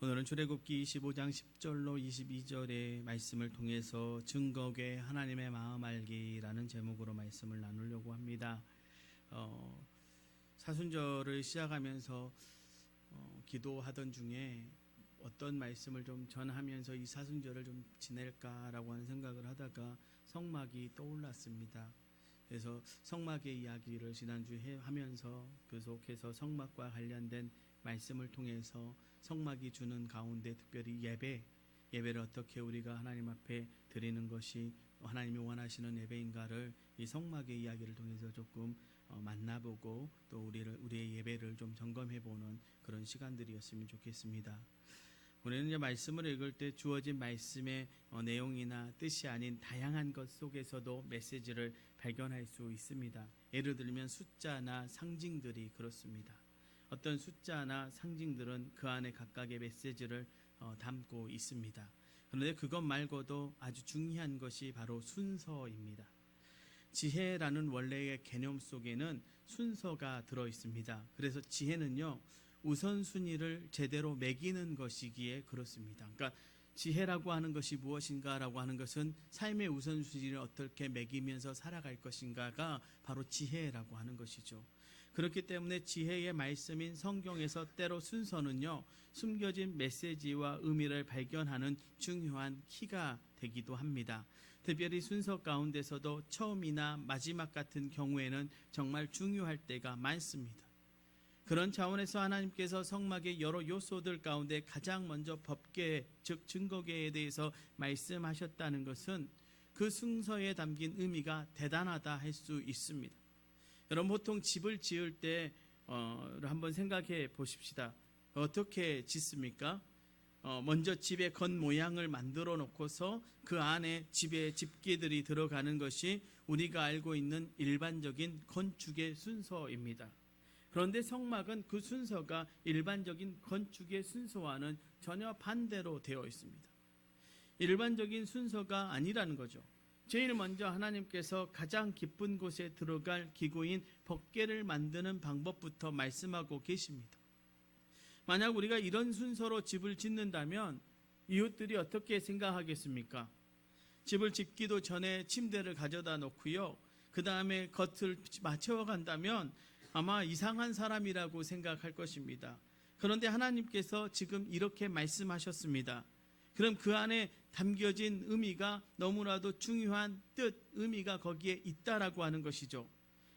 오늘은 출애굽기 25장 10절로 22절의 말씀을 통해서 증거계 하나님의 마음 알기라는 제목으로 말씀을 나누려고 합니다. 사순절을 시작하면서 기도하던 중에 어떤 말씀을 좀 전하면서 이 사순절을 좀 지낼까라고 하는 생각을 하다가 성막이 떠올랐습니다. 그래서 성막의 이야기를 지난주에 하면서 계속해서 성막과 관련된 말씀을 통해서 성막이 주는 가운데 특별히 예배를 어떻게 우리가 하나님 앞에 드리는 것이 하나님이 원하시는 예배인가를 이 성막의 이야기를 통해서 조금 만나보고 또 우리의 예배를 좀 점검해보는 그런 시간들이었으면 좋겠습니다. 우리는 이제 말씀을 읽을 때 주어진 말씀의 내용이나 뜻이 아닌 다양한 것 속에서도 메시지를 발견할 수 있습니다. 예를 들면 숫자나 상징들이 그렇습니다. 어떤 숫자나 상징들은 그 안에 각각의 메시지를 담고 있습니다. 그런데 그것 말고도 아주 중요한 것이 바로 순서입니다. 지혜라는 원래의 개념 속에는 순서가 들어 있습니다. 그래서 지혜는요, 우선순위를 제대로 매기는 것이기에 그렇습니다. 그러니까 지혜라고 하는 것이 무엇인가라고 하는 것은 삶의 우선순위를 어떻게 매기면서 살아갈 것인가가 바로 지혜라고 하는 것이죠. 그렇기 때문에 지혜의 말씀인 성경에서 때로 순서는요, 숨겨진 메시지와 의미를 발견하는 중요한 키가 되기도 합니다. 특별히 순서 가운데서도 처음이나 마지막 같은 경우에는 정말 중요할 때가 많습니다. 그런 차원에서 하나님께서 성막의 여러 요소들 가운데 가장 먼저 법계, 즉 증거계에 대해서 말씀하셨다는 것은 그 순서에 담긴 의미가 대단하다 할 수 있습니다. 여러분, 보통 집을 지을 때 한번 생각해 보십시다. 어떻게 짓습니까? 먼저 집의 겉모양을 만들어 놓고서 그 안에 집의 집기들이 들어가는 것이 우리가 알고 있는 일반적인 건축의 순서입니다. 그런데 성막은 그 순서가 일반적인 건축의 순서와는 전혀 반대로 되어 있습니다. 일반적인 순서가 아니라는 거죠. 제일 먼저 하나님께서 가장 깊은 곳에 들어갈 기구인 법궤를 만드는 방법부터 말씀하고 계십니다. 만약 우리가 이런 순서로 집을 짓는다면 이웃들이 어떻게 생각하겠습니까? 집을 짓기도 전에 침대를 가져다 놓고요, 그 다음에 겉을 맞춰 간다면 아마 이상한 사람이라고 생각할 것입니다. 그런데 하나님께서 지금 이렇게 말씀하셨습니다. 그럼 그 안에 담겨진 의미가 너무나도 중요한 뜻, 의미가 거기에 있다라고 하는 것이죠.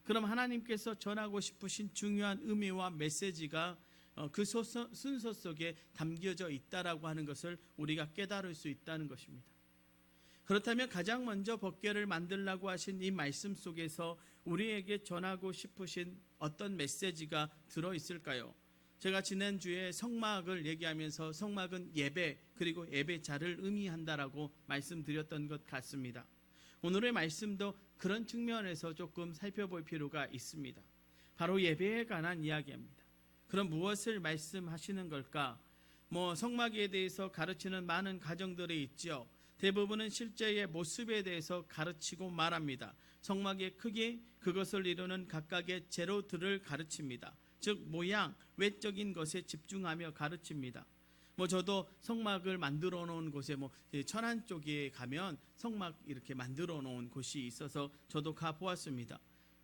그럼 하나님께서 전하고 싶으신 중요한 의미와 메시지가 그 순서 속에 담겨져 있다라고 하는 것을 우리가 깨달을 수 있다는 것입니다. 그렇다면 가장 먼저 법궤를 만들라고 하신 이 말씀 속에서 우리에게 전하고 싶으신 어떤 메시지가 들어있을까요? 제가 지난주에 성막을 얘기하면서 성막은 예배 그리고 예배자를 의미한다라고 말씀드렸던 것 같습니다. 오늘의 말씀도 그런 측면에서 조금 살펴볼 필요가 있습니다. 바로 예배에 관한 이야기입니다. 그럼 무엇을 말씀하시는 걸까? 성막에 대해서 가르치는 많은 가정들이 있죠. 대부분은 실제의 모습에 대해서 가르치고 말합니다. 성막의 크기, 그것을 이루는 각각의 재료들을 가르칩니다. 즉 모양, 외적인 것에 집중하며 가르칩니다. 저도 성막을 만들어 놓은 곳에 천안 쪽에 가면 성막 이렇게 만들어 놓은 곳이 있어서 저도 가 보았습니다.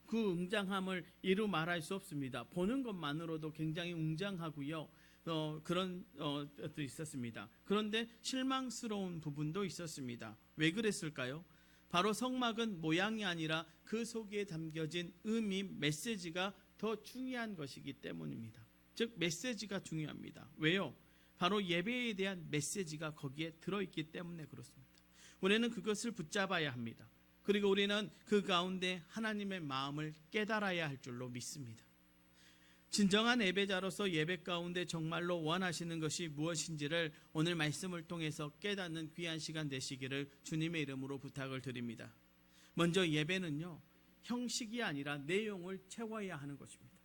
그 웅장함을 이루 말할 수 없습니다. 보는 것만으로도 굉장히 웅장하고요. 그런 것도 있었습니다. 그런데 실망스러운 부분도 있었습니다. 왜 그랬을까요? 바로 성막은 모양이 아니라 그 속에 담겨진 의미, 메시지가 더 중요한 것이기 때문입니다. 즉 메시지가 중요합니다. 왜요? 바로 예배에 대한 메시지가 거기에 들어있기 때문에 그렇습니다. 우리는 그것을 붙잡아야 합니다. 그리고 우리는 그 가운데 하나님의 마음을 깨달아야 할 줄로 믿습니다. 진정한 예배자로서 예배 가운데 정말로 원하시는 것이 무엇인지를 오늘 말씀을 통해서 깨닫는 귀한 시간 되시기를 주님의 이름으로 부탁을 드립니다. 먼저 예배는요, 형식이 아니라 내용을 채워야 하는 것입니다.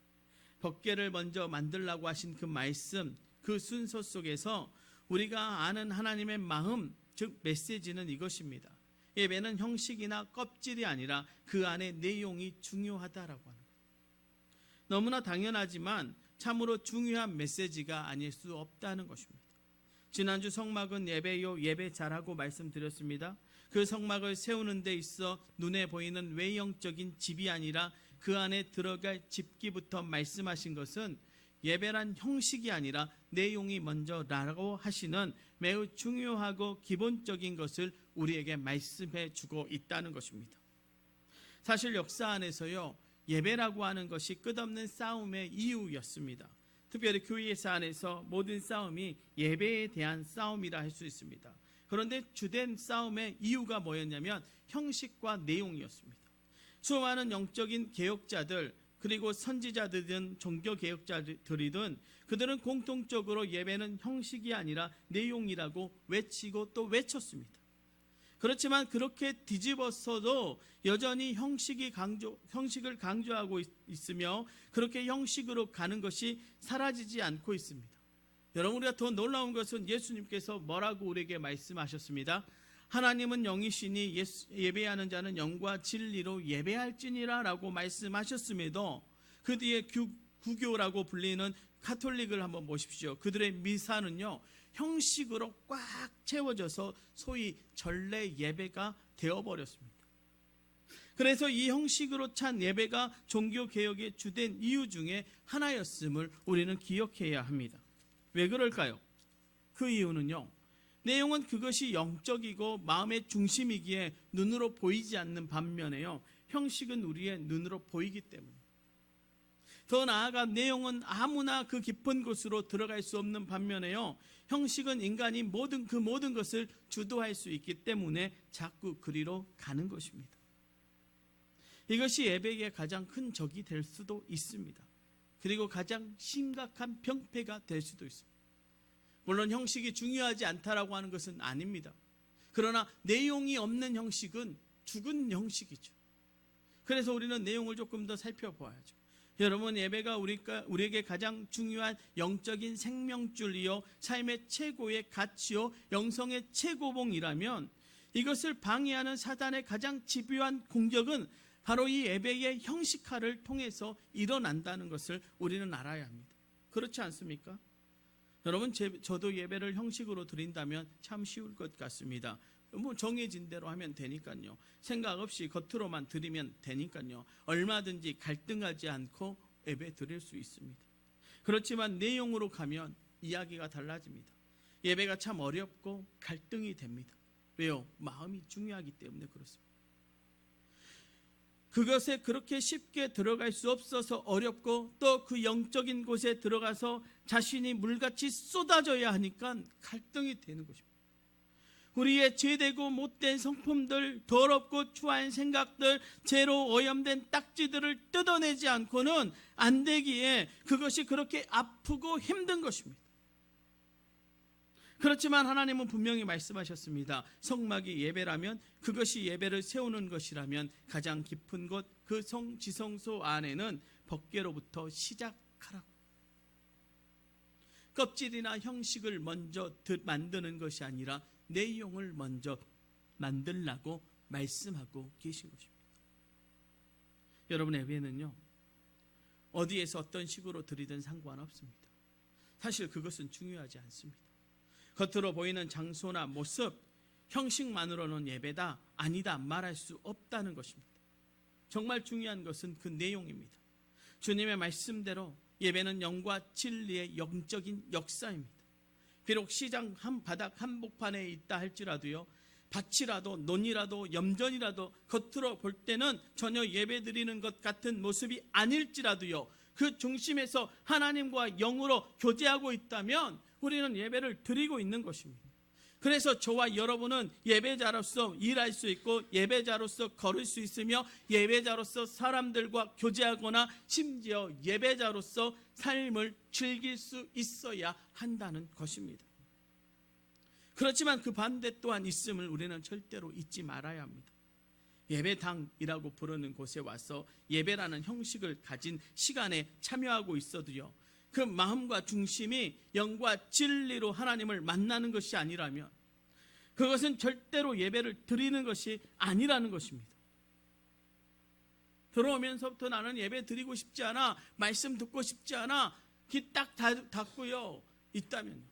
법궤를 먼저 만들라고 하신 그 말씀, 그 순서 속에서 우리가 아는 하나님의 마음, 즉 메시지는 이것입니다. 예배는 형식이나 껍질이 아니라 그 안에 내용이 중요하다라고 하는 것. 너무나 당연하지만 참으로 중요한 메시지가 아닐 수 없다는 것입니다. 지난주 성막은 예배요, 예배 잘하고 말씀드렸습니다. 그 성막을 세우는 데 있어 눈에 보이는 외형적인 집이 아니라 그 안에 들어갈 집기부터 말씀하신 것은 예배란 형식이 아니라 내용이 먼저라고 하시는 매우 중요하고 기본적인 것을 우리에게 말씀해 주고 있다는 것입니다. 사실 역사 안에서요, 예배라고 하는 것이 끝없는 싸움의 이유였습니다. 특별히 교회 안에서 모든 싸움이 예배에 대한 싸움이라 할 수 있습니다. 그런데 주된 싸움의 이유가 뭐였냐면 형식과 내용이었습니다. 수많은 영적인 개혁자들, 그리고 선지자들이든 종교개혁자들이든 그들은 공통적으로 예배는 형식이 아니라 내용이라고 외치고 또 외쳤습니다. 그렇지만 그렇게 뒤집어서도 여전히 형식을 강조하고 있으며 그렇게 형식으로 가는 것이 사라지지 않고 있습니다. 여러분, 우리가 더 놀라운 것은 예수님께서 뭐라고 우리에게 말씀하셨습니다. 하나님은 영이시니 예배하는 자는 영과 진리로 예배할지니라 라고 말씀하셨음에도 그 뒤에 구교라고 불리는 카톨릭을 한번 보십시오. 그들의 미사는요, 형식으로 꽉 채워져서 소위 전례 예배가 되어버렸습니다. 그래서 이 형식으로 찬 예배가 종교개혁의 주된 이유 중에 하나였음을 우리는 기억해야 합니다. 왜 그럴까요? 그 이유는요, 내용은 그것이 영적이고 마음의 중심이기에 눈으로 보이지 않는 반면에요, 형식은 우리의 눈으로 보이기 때문입니다. 더 나아가 내용은 아무나 그 깊은 곳으로 들어갈 수 없는 반면에요, 형식은 인간이 그 모든 것을 주도할 수 있기 때문에 자꾸 그리로 가는 것입니다. 이것이 예배의 가장 큰 적이 될 수도 있습니다. 그리고 가장 심각한 병폐가 될 수도 있습니다. 물론 형식이 중요하지 않다라고 하는 것은 아닙니다. 그러나 내용이 없는 형식은 죽은 형식이죠. 그래서 우리는 내용을 조금 더 살펴봐야죠. 여러분, 예배가 우리에게 가장 중요한 영적인 생명줄이요, 삶의 최고의 가치요, 영성의 최고봉이라면 이것을 방해하는 사단의 가장 집요한 공격은 바로 이 예배의 형식화를 통해서 일어난다는 것을 우리는 알아야 합니다. 그렇지 않습니까? 여러분, 저도 예배를 형식으로 드린다면 참 쉬울 것 같습니다. 정해진 대로 하면 되니까요. 생각 없이 겉으로만 드리면 되니까요. 얼마든지 갈등하지 않고 예배 드릴 수 있습니다. 그렇지만 내용으로 가면 이야기가 달라집니다. 예배가 참 어렵고 갈등이 됩니다. 왜요? 마음이 중요하기 때문에 그렇습니다. 그것에 그렇게 쉽게 들어갈 수 없어서 어렵고 또 그 영적인 곳에 들어가서 자신이 물같이 쏟아져야 하니까 갈등이 되는 것입니다. 우리의 죄되고 못된 성품들, 더럽고 추한 생각들, 죄로 오염된 딱지들을 뜯어내지 않고는 안 되기에 그것이 그렇게 아프고 힘든 것입니다. 그렇지만 하나님은 분명히 말씀하셨습니다. 성막이 예배라면, 그것이 예배를 세우는 것이라면 가장 깊은 곳, 그 지성소 안에는 법궤로부터 시작하라고. 껍질이나 형식을 먼저 만드는 것이 아니라 내용을 먼저 만들라고 말씀하고 계신 것입니다. 여러분, 예배는요, 어디에서 어떤 식으로 드리든 상관없습니다. 사실 그것은 중요하지 않습니다. 겉으로 보이는 장소나 모습, 형식만으로는 예배다, 아니다 말할 수 없다는 것입니다. 정말 중요한 것은 그 내용입니다. 주님의 말씀대로 예배는 영과 진리의 영적인 역사입니다. 비록 시장 바닥 한복판에 있다 할지라도요, 밭이라도 논이라도 염전이라도 겉으로 볼 때는 전혀 예배드리는 것 같은 모습이 아닐지라도요, 그 중심에서 하나님과 영으로 교제하고 있다면 우리는 예배를 드리고 있는 것입니다. 그래서 저와 여러분은 예배자로서 일할 수 있고 예배자로서 걸을 수 있으며 예배자로서 사람들과 교제하거나 심지어 예배자로서 삶을 즐길 수 있어야 한다는 것입니다. 그렇지만 그 반대 또한 있음을 우리는 절대로 잊지 말아야 합니다. 예배당이라고 부르는 곳에 와서 예배라는 형식을 가진 시간에 참여하고 있어도요, 그 마음과 중심이 영과 진리로 하나님을 만나는 것이 아니라면 그것은 절대로 예배를 드리는 것이 아니라는 것입니다. 들어오면서부터 나는 예배 드리고 싶지 않아, 말씀 듣고 싶지 않아, 귀 딱 닫고요 있다면요,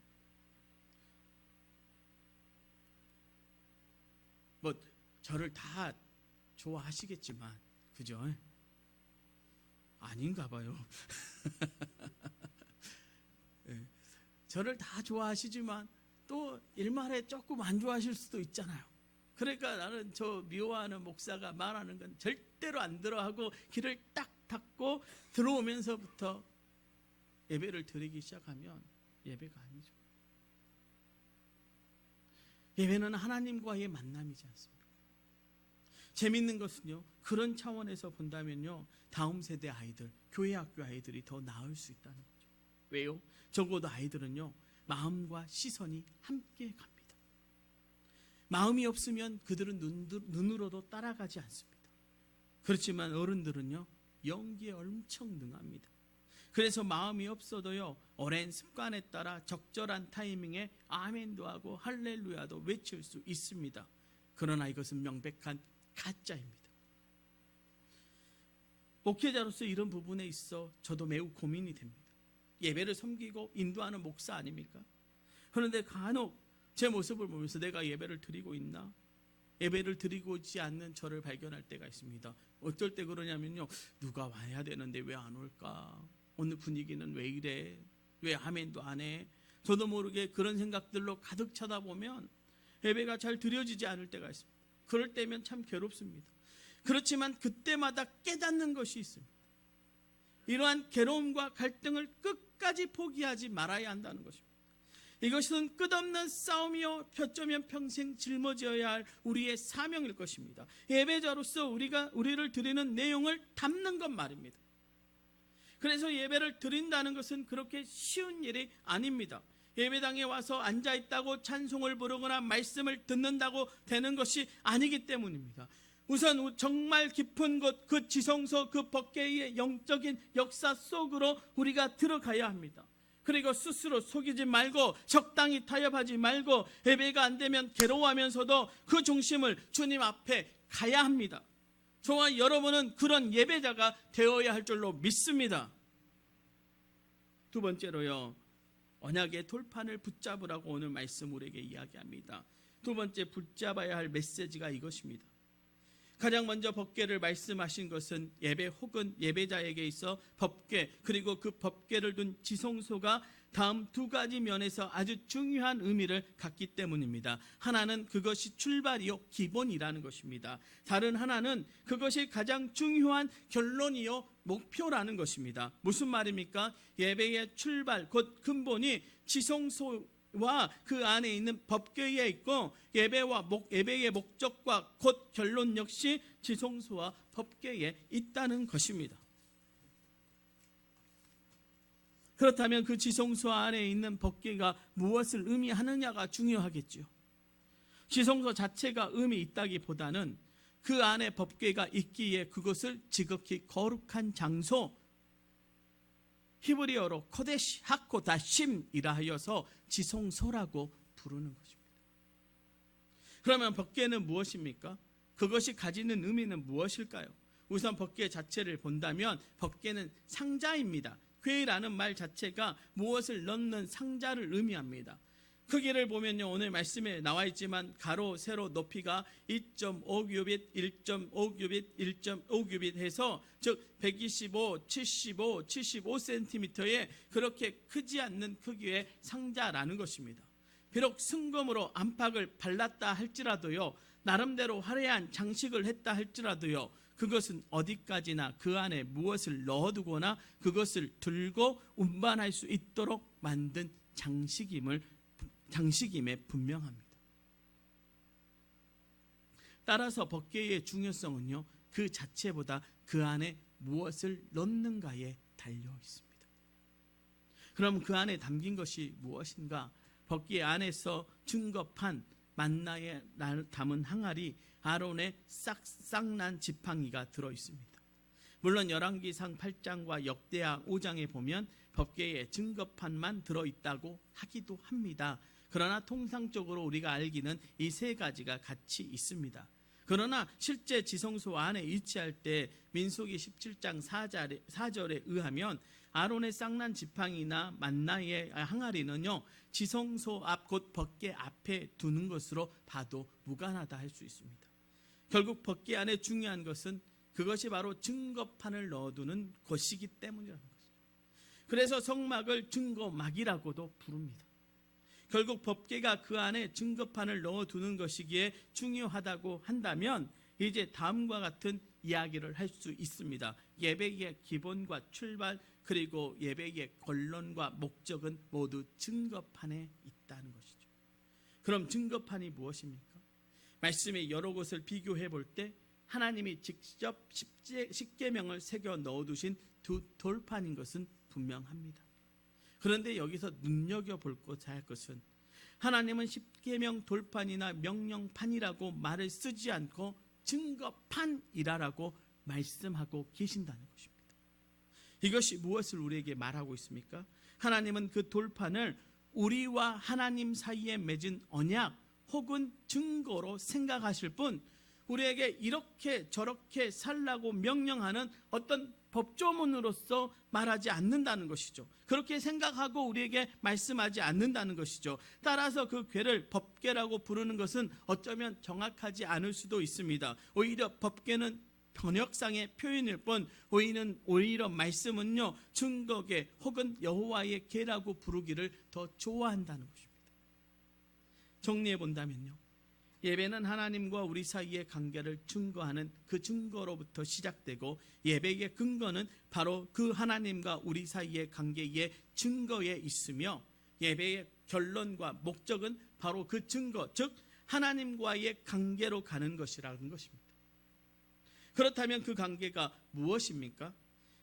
뭐 저를 다 좋아하시겠지만, 그죠? 아닌가 봐요. 네. 저를 다 좋아하시지만 또 일말에 조금 안 좋아하실 수도 있잖아요. 그러니까 나는 저 미워하는 목사가 말하는 건 절대로 안 들어하고 길을 딱 닫고 들어오면서부터 예배를 드리기 시작하면 예배가 아니죠. 예배는 하나님과의 만남이지 않습니까? 재밌는 것은요, 그런 차원에서 본다면요, 다음 세대 아이들, 교회 학교 아이들이 더 나을 수 있다는 거죠. 왜요? 적어도 아이들은요, 마음과 시선이 함께 갑니다. 마음이 없으면 그들은 눈으로도 따라가지 않습니다. 그렇지만 어른들은요, 연기에 엄청 능합니다. 그래서 마음이 없어도요, 오랜 습관에 따라 적절한 타이밍에 아멘도 하고 할렐루야도 외칠 수 있습니다. 그러나 이것은 명백한 가짜입니다. 목회자로서 이런 부분에 있어 저도 매우 고민이 됩니다. 예배를 섬기고 인도하는 목사 아닙니까? 그런데 간혹 제 모습을 보면서 내가 예배를 드리고 있나? 예배를 드리고 있지 않는 저를 발견할 때가 있습니다. 어떨 때 그러냐면요, 누가 와야 되는데 왜 안 올까? 오늘 분위기는 왜 이래? 왜 아멘도 안 해? 저도 모르게 그런 생각들로 가득 쳐다보면 예배가 잘 드려지지 않을 때가 있습니다. 그럴 때면 참 괴롭습니다. 그렇지만 그때마다 깨닫는 것이 있습니다. 이러한 괴로움과 갈등을 끝까지 포기하지 말아야 한다는 것입니다. 이것은 끝없는 싸움이요, 표쩌면 평생 짊어져야 할 우리의 사명일 것입니다. 예배자로서 우리를 드리는 내용을 담는 것 말입니다. 그래서 예배를 드린다는 것은 그렇게 쉬운 일이 아닙니다. 예배당에 와서 앉아있다고 찬송을 부르거나 말씀을 듣는다고 되는 것이 아니기 때문입니다. 우선 정말 깊은 곳, 그 지성소, 그 법궤의 영적인 역사 속으로 우리가 들어가야 합니다. 그리고 스스로 속이지 말고 적당히 타협하지 말고 예배가 안 되면 괴로워하면서도 그 중심을 주님 앞에 가야 합니다. 저와 여러분은 그런 예배자가 되어야 할 줄로 믿습니다. 두 번째로요, 언약의 돌판을 붙잡으라고 오늘 말씀 우리에게 이야기합니다. 두 번째 붙잡아야 할 메시지가 이것입니다. 가장 먼저 법궤를 말씀하신 것은 예배 혹은 예배자에게 있어 법궤, 그리고 그 법궤를 둔 지성소가 다음 두 가지 면에서 아주 중요한 의미를 갖기 때문입니다. 하나는 그것이 출발이요, 기본이라는 것입니다. 다른 하나는 그것이 가장 중요한 결론이요, 목표라는 것입니다. 무슨 말입니까? 예배의 출발, 곧 근본이 지성소와 그 안에 있는 법궤에 있고, 예배의 목적과 곧 결론 역시 지성소와 법궤에 있다는 것입니다. 그렇다면 그 지성소 안에 있는 법궤가 무엇을 의미하느냐가 중요하겠죠. 지성소 자체가 의미 있다기보다는 그 안에 법궤가 있기에 그것을 지극히 거룩한 장소, 히브리어로 코데시 하코다심이라 하여서 지성소라고 부르는 것입니다. 그러면 법궤는 무엇입니까? 그것이 가지는 의미는 무엇일까요? 우선 법궤 자체를 본다면 법궤는 상자입니다. 궤라는 말 자체가 무엇을 넣는 상자를 의미합니다. 크기를 보면요, 오늘 말씀에 나와 있지만 가로 세로 높이가 2.5규빗, 1.5규빗, 1.5규빗 해서 즉 125, 75, 75cm의 그렇게 크지 않는 크기의 상자라는 것입니다. 비록 순금으로 안팎을 발랐다 할지라도요, 나름대로 화려한 장식을 했다 할지라도요, 그것은 어디까지나 그 안에 무엇을 넣어두거나 그것을 들고 운반할 수 있도록 만든 장식임에 분명합니다. 따라서 법궤의 중요성은요, 그 자체보다 그 안에 무엇을 넣는가에 달려 있습니다. 그럼 그 안에 담긴 것이 무엇인가? 법궤 안에서 증거판 만나에 담은 항아리, 아론의 싹난 지팡이가 들어있습니다. 물론 열왕기상 8장과 역대하 5장에 보면 법궤에 증거판만 들어있다고 하기도 합니다. 그러나 통상적으로 우리가 알기는 이 세 가지가 같이 있습니다. 그러나 실제 지성소 안에 위치할 때 민수기 17장 4절에 의하면 아론의 쌍난 지팡이나 만나의 항아리는요, 지성소 앞 곧 법궤 앞에 두는 것으로 봐도 무관하다 할 수 있습니다. 결국 법궤 안에 중요한 것은 그것이 바로 증거판을 넣어두는 곳이기 때문이라는 것이죠. 그래서 성막을 증거막이라고도 부릅니다. 결국 법궤가 그 안에 증거판을 넣어두는 것이기에 중요하다고 한다면 이제 다음과 같은 이야기를 할 수 있습니다. 예배의 기본과 출발, 그리고 예배의 권론과 목적은 모두 증거판에 있다는 것이죠. 그럼 증거판이 무엇입니까? 말씀의 여러 곳을 비교해 볼 때 하나님이 직접 십계명을 새겨 넣어두신 두 돌판인 것은 분명합니다. 그런데 여기서 눈여겨볼 것은 하나님은 십계명 돌판이나 명령판이라고 말을 쓰지 않고 증거판이라고 말씀하고 계신다는 것입니다. 이것이 무엇을 우리에게 말하고 있습니까? 하나님은 그 돌판을 우리와 하나님 사이에 맺은 언약 혹은 증거로 생각하실 뿐 우리에게 이렇게 저렇게 살라고 명령하는 어떤 법조문으로서 말하지 않는다는 것이죠. 그렇게 생각하고 우리에게 말씀하지 않는다는 것이죠. 따라서 그 궤를 법궤라고 부르는 것은 어쩌면 정확하지 않을 수도 있습니다. 오히려 법궤는 번역상의 표현일 뿐 오히려 말씀은요, 증거궤 혹은 여호와의 궤라고 부르기를 더 좋아한다는 것입니다. 정리해 본다면요, 예배는 하나님과 우리 사이의 관계를 증거하는 그 증거로부터 시작되고 예배의 근거는 바로 그 하나님과 우리 사이의 관계의 증거에 있으며 예배의 결론과 목적은 바로 그 증거, 즉 하나님과의 관계로 가는 것이라는 것입니다. 그렇다면 그 관계가 무엇입니까?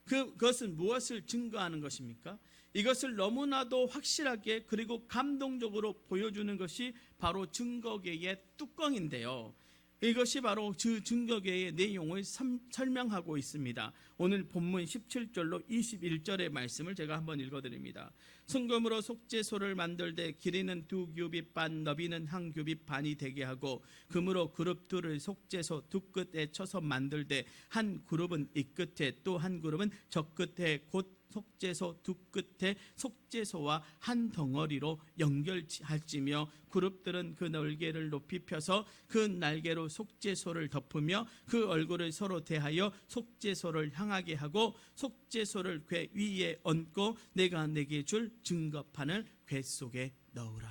그것은 무엇을 증거하는 것입니까? 이것을 너무나도 확실하게 그리고 감동적으로 보여주는 것이 바로 증거궤의 뚜껑인데요. 이것이 바로 그 증거궤의 내용을 설명하고 있습니다. 오늘 본문 17절로 21절의 말씀을 제가 한번 읽어드립니다. 순금으로 속죄소를 만들되 길이는 2규빗 반, 너비는 1규빗 반이 되게 하고 금으로 그룹 둘을 속죄소 두 끝에 쳐서 만들되 한 그룹은 이 끝에 또 한 그룹은 저 끝에 곧 속죄소 두 끝에 속죄소와 한 덩어리로 연결할지며 그룹들은 그 날개를 높이 펴서 그 날개로 속죄소를 덮으며 그 얼굴을 서로 대하여 속죄소를 향하게 하고 속죄소를 궤 위에 얹고 내가 내게 줄 증거판을 궤 속에 넣으라.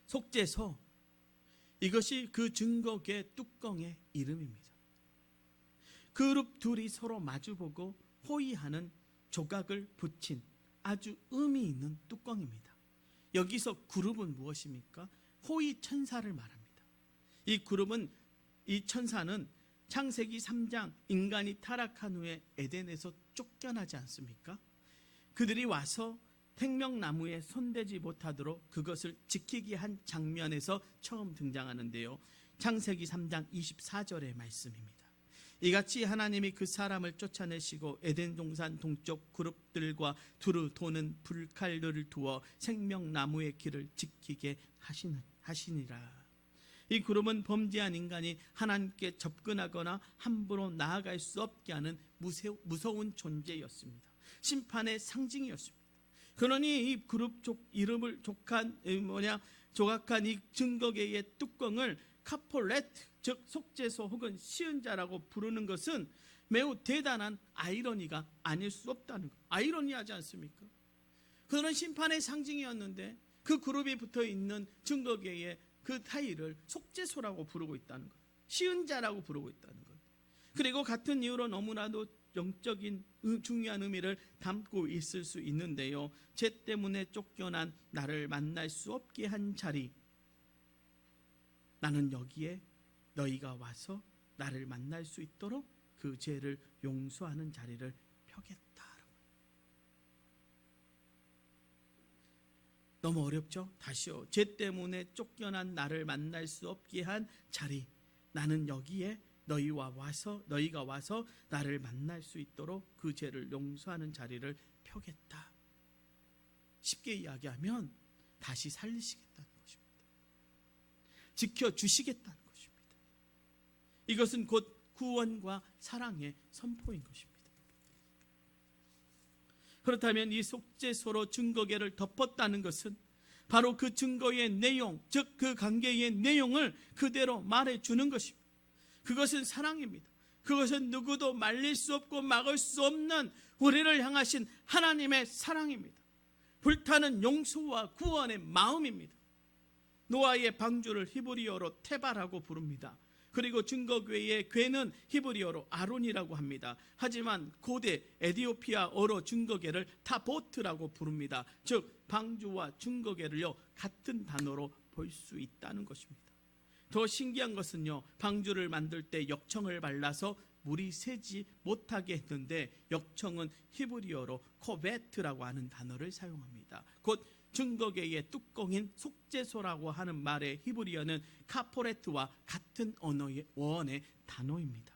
속죄소, 이것이 그 증거궤 뚜껑의 이름입니다. 그룹 둘이 서로 마주보고 호위하는 조각을 붙인 아주 의미 있는 뚜껑입니다. 여기서 그룹은 무엇입니까? 호위 천사를 말합니다. 이 천사는 창세기 3장 인간이 타락한 후에 에덴에서 쫓겨나지 않습니까? 그들이 와서 생명나무에 손대지 못하도록 그것을 지키게 한 장면에서 처음 등장하는데요. 창세기 3장 24절의 말씀입니다. 이같이 하나님이 그 사람을 쫓아내시고 에덴 동산 동쪽 그룹들과 두루 도는 불칼들을 두어 생명나무의 길을 지키게 하시니라. 이 그룹은 범죄한 인간이 하나님께 접근하거나 함부로 나아갈 수 없게 하는 무서운 존재였습니다. 심판의 상징이었습니다. 그러니 이 그룹 이름을 조각한 이 증거궤의 뚜껑을 카폴레트, 즉 속죄소 혹은 시은자라고 부르는 것은 매우 대단한 아이러니가 아닐 수 없다는 것. 아이러니하지 않습니까? 그들은 심판의 상징이었는데 그 그룹이 붙어있는 증거궤의 그 타일을 속죄소라고 부르고 있다는 것, 시은자라고 부르고 있다는 것. 그리고 같은 이유로 너무나도 영적인 중요한 의미를 담고 있을 수 있는데요, 죄 때문에 쫓겨난 나를 만날 수 없게 한 자리, 나는 여기에 너희가 와서 나를 만날 수 있도록 그 죄를 용서하는 자리를 펴겠다. 너무 어렵죠? 다시요. 죄 때문에 쫓겨난 나를 만날 수 없게 한 자리, 나는 여기에 너희가 와서 나를 만날 수 있도록 그 죄를 용서하는 자리를 펴겠다. 쉽게 이야기하면 다시 살리시겠다는 것입니다. 지켜주시겠다는 것입니다. 이것은 곧 구원과 사랑의 선포인 것입니다. 그렇다면 이 속죄소로 증거계를 덮었다는 것은 바로 그 증거의 내용, 즉 그 관계의 내용을 그대로 말해주는 것입니다. 그것은 사랑입니다. 그것은 누구도 말릴 수 없고 막을 수 없는 우리를 향하신 하나님의 사랑입니다. 불타는 용서와 구원의 마음입니다. 노아의 방주를 히브리어로 테바라고 부릅니다. 그리고 증거궤의 궤는 히브리어로 아론이라고 합니다. 하지만 고대 에티오피아어로 증거궤를 타보트라고 부릅니다. 즉 방주와 증거궤를요 같은 단어로 볼 수 있다는 것입니다. 더 신기한 것은요, 방주를 만들 때 역청을 발라서 물이 새지 못하게 했는데 역청은 히브리어로 코베트라고 하는 단어를 사용합니다. 곧 증거궤의 뚜껑인 속죄소라고 하는 말의 히브리어는 카포레트와 같은 언어의 원의 단어입니다.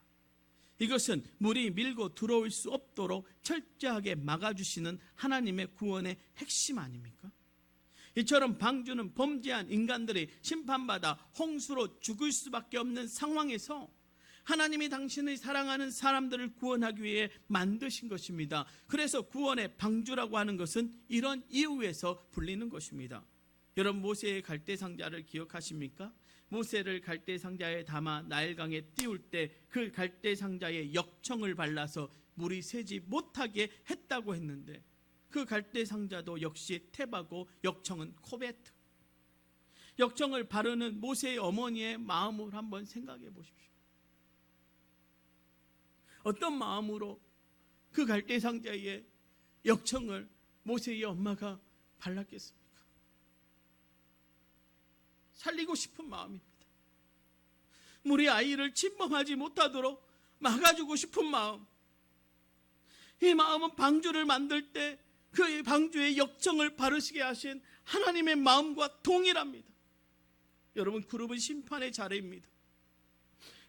이것은 물이 밀고 들어올 수 없도록 철저하게 막아주시는 하나님의 구원의 핵심 아닙니까? 이처럼 방주는 범죄한 인간들이 심판받아 홍수로 죽을 수밖에 없는 상황에서 하나님이 당신의 사랑하는 사람들을 구원하기 위해 만드신 것입니다. 그래서 구원의 방주라고 하는 것은 이런 이유에서 불리는 것입니다. 여러분, 모세의 갈대상자를 기억하십니까? 모세를 갈대상자에 담아 나일강에 띄울 때 그 갈대상자에 역청을 발라서 물이 새지 못하게 했다고 했는데, 그 갈대상자도 역시 테바고 역청은 코베트. 역청을 바르는 모세의 어머니의 마음을 한번 생각해 보십시오. 어떤 마음으로 그 갈대상자에 역청을 모세의 엄마가 발랐겠습니까? 살리고 싶은 마음입니다. 우리 아이를 침범하지 못하도록 막아주고 싶은 마음. 이 마음은 방주를 만들 때 그 방주에 역청을 바르시게 하신 하나님의 마음과 동일합니다. 여러분, 그룹은 심판의 자리입니다.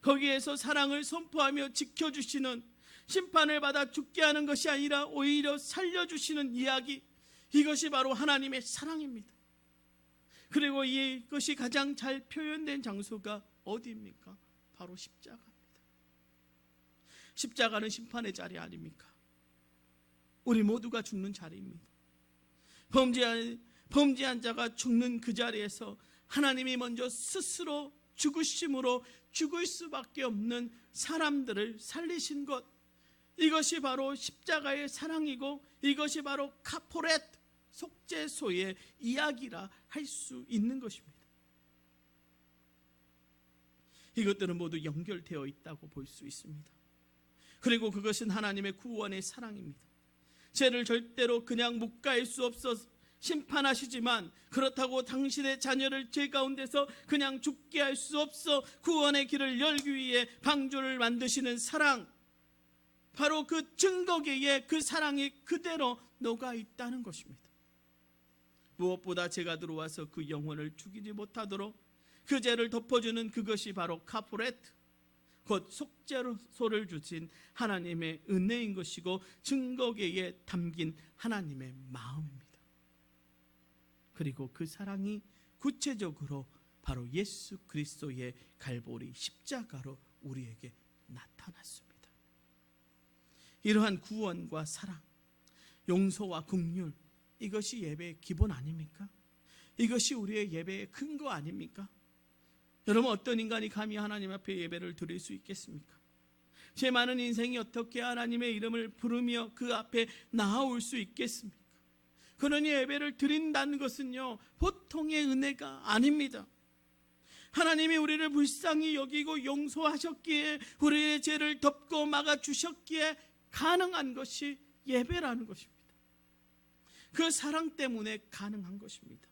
거기에서 사랑을 선포하며 지켜주시는, 심판을 받아 죽게 하는 것이 아니라 오히려 살려주시는 이야기, 이것이 바로 하나님의 사랑입니다. 그리고 이것이 가장 잘 표현된 장소가 어디입니까? 바로 십자가입니다. 십자가는 심판의 자리 아닙니까? 우리 모두가 죽는 자리입니다. 범죄한 자가 죽는 그 자리에서 하나님이 먼저 스스로 죽으심으로 죽을 수밖에 없는 사람들을 살리신 것, 이것이 바로 십자가의 사랑이고 이것이 바로 카포렛, 속죄소의 이야기라 할 수 있는 것입니다. 이것들은 모두 연결되어 있다고 볼 수 있습니다. 그리고 그것은 하나님의 구원의 사랑입니다. 죄를 절대로 그냥 묵과할 수 없어 심판하시지만, 그렇다고 당신의 자녀를 죄 가운데서 그냥 죽게 할 수 없어 구원의 길을 열기 위해 방주를 만드시는 사랑, 바로 그 증거계에 그 사랑이 그대로 녹아 있다는 것입니다. 무엇보다 죄가 들어와서 그 영혼을 죽이지 못하도록 그 죄를 덮어주는 그것이 바로 카포레트, 곧 속죄소를 주신 하나님의 은혜인 것이고 증거계에 담긴 하나님의 마음입니다. 그리고 그 사랑이 구체적으로 바로 예수 그리스도의 갈보리 십자가로 우리에게 나타났습니다. 이러한 구원과 사랑, 용서와 긍휼, 이것이 예배의 기본 아닙니까? 이것이 우리의 예배의 근거 아닙니까? 여러분, 어떤 인간이 감히 하나님 앞에 예배를 드릴 수 있겠습니까? 제 많은 인생이 어떻게 하나님의 이름을 부르며 그 앞에 나아올 수 있겠습니까? 그러니 예배를 드린다는 것은요, 보통의 은혜가 아닙니다. 하나님이 우리를 불쌍히 여기고 용서하셨기에, 우리의 죄를 덮고 막아주셨기에 가능한 것이 예배라는 것입니다. 그 사랑 때문에 가능한 것입니다.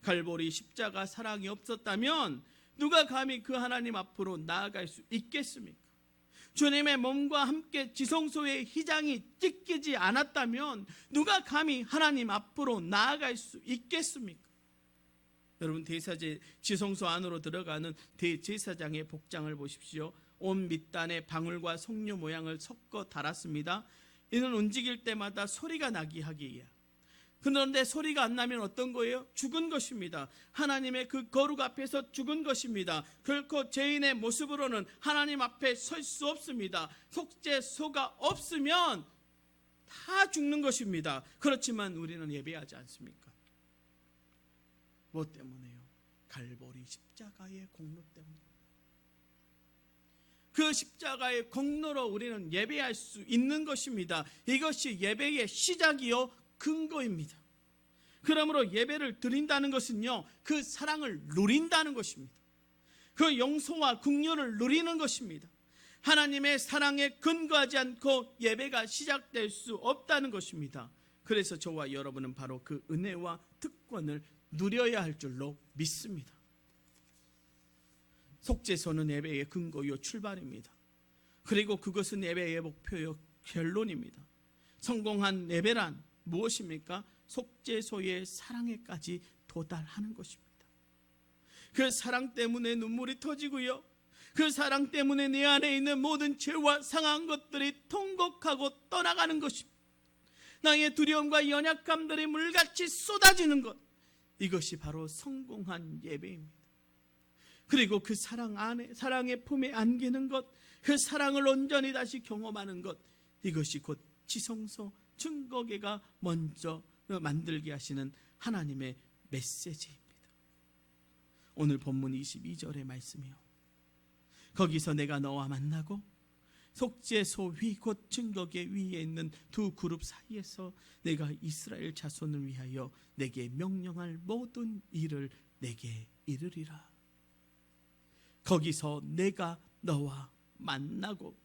갈보리 십자가 사랑이 없었다면 누가 감히 그 하나님 앞으로 나아갈 수 있겠습니까? 주님의 몸과 함께 지성소의 휘장이 찢기지 않았다면 누가 감히 하나님 앞으로 나아갈 수 있겠습니까? 여러분, 지성소 안으로 들어가는 대제사장의 복장을 보십시오. 온 밑단에 방울과 석류 모양을 섞어 달았습니다. 이는 움직일 때마다 소리가 나게 하기 위해, 그런데 소리가 안 나면 어떤 거예요? 죽은 것입니다. 하나님의 그 거룩 앞에서 죽은 것입니다. 결코 죄인의 모습으로는 하나님 앞에 설 수 없습니다. 속죄소가 없으면 다 죽는 것입니다. 그렇지만 우리는 예배하지 않습니까? 뭐 때문에요? 갈보리 십자가의 공로 때문에. 그 십자가의 공로로 우리는 예배할 수 있는 것입니다. 이것이 예배의 시작이요 근거입니다. 그러므로 예배를 드린다는 것은요, 그 사랑을 누린다는 것입니다. 그 용서와 긍휼을 누리는 것입니다. 하나님의 사랑에 근거하지 않고 예배가 시작될 수 없다는 것입니다. 그래서 저와 여러분은 바로 그 은혜와 특권을 누려야 할 줄로 믿습니다. 속죄소는 예배의 근거요 출발입니다. 그리고 그것은 예배의 목표요 결론입니다. 성공한 예배란 무엇입니까? 속죄소의 사랑에까지 도달하는 것입니다. 그 사랑 때문에 눈물이 터지고요, 그 사랑 때문에 내 안에 있는 모든 죄와 상한 것들이 통곡하고 떠나가는 것입니다. 나의 두려움과 연약감들이 물같이 쏟아지는 것, 이것이 바로 성공한 예배입니다. 그리고 그 사랑 안에, 사랑의 품에 안기는 것, 그 사랑을 온전히 다시 경험하는 것, 이것이 곧 지성소 증거계가 먼저 만들게 하시는 하나님의 메시지입니다. 오늘 본문 22절의 말씀이요, 거기서 내가 너와 만나고 속죄소 위 곧 증거계 위에 있는 두 그룹 사이에서 내가 이스라엘 자손을 위하여 내게 명령할 모든 일을 내게 이르리라. 거기서 내가 너와 만나고,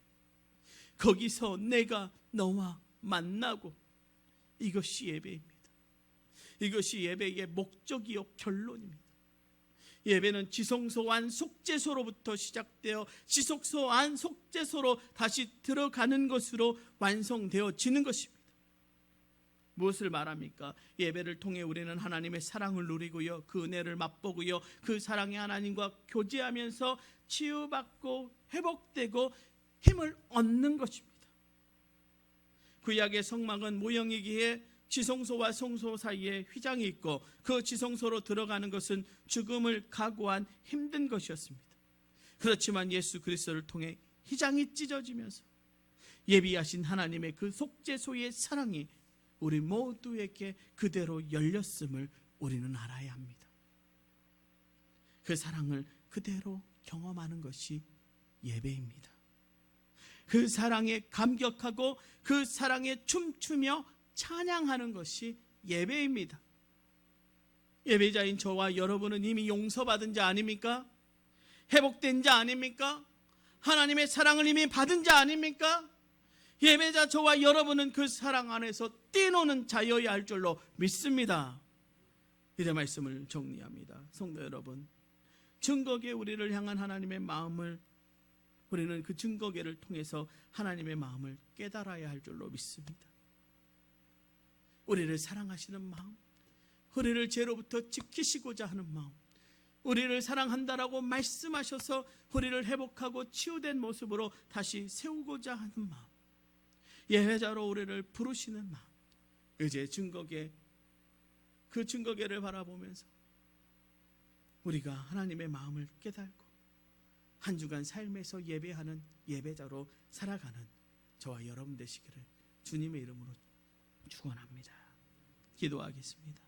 거기서 내가 너와 만나고, 이것이 예배입니다. 이것이 예배의 목적이요 결론입니다. 예배는 지성소 안 속죄소로부터 시작되어 지성소 안 속죄소로 다시 들어가는 것으로 완성되어지는 것입니다. 무엇을 말합니까? 예배를 통해 우리는 하나님의 사랑을 누리고요, 그 은혜를 맛보고요, 그 사랑의 하나님과 교제하면서 치유받고 회복되고 힘을 얻는 것입니다. 구약의 성막은 모형이기에 지성소와 성소 사이에 휘장이 있고, 그 지성소로 들어가는 것은 죽음을 각오한 힘든 것이었습니다. 그렇지만 예수 그리스도를 통해 휘장이 찢어지면서 예비하신 하나님의 그 속죄소의 사랑이 우리 모두에게 그대로 열렸음을 우리는 알아야 합니다. 그 사랑을 그대로 경험하는 것이 예배입니다. 그 사랑에 감격하고 그 사랑에 춤추며 찬양하는 것이 예배입니다. 예배자인 저와 여러분은 이미 용서받은 자 아닙니까? 회복된 자 아닙니까? 하나님의 사랑을 이미 받은 자 아닙니까? 예배자 저와 여러분은 그 사랑 안에서 뛰노는 자여야 할 줄로 믿습니다. 이제 말씀을 정리합니다. 성도 여러분, 증거계 우리를 향한 하나님의 마음을, 우리는 그 증거계를 통해서 하나님의 마음을 깨달아야 할 줄로 믿습니다. 우리를 사랑하시는 마음, 우리를 죄로부터 지키시고자 하는 마음, 우리를 사랑한다라고 말씀하셔서 우리를 회복하고 치유된 모습으로 다시 세우고자 하는 마음, 예배자로 우리를 부르시는 마음, 이제 증거계, 그 증거계를 바라보면서 우리가 하나님의 마음을 깨닫고 한 주간 삶에서 예배하는 예배자로 살아가는 저와 여러분 되시기를 주님의 이름으로 축원합니다. 기도하겠습니다.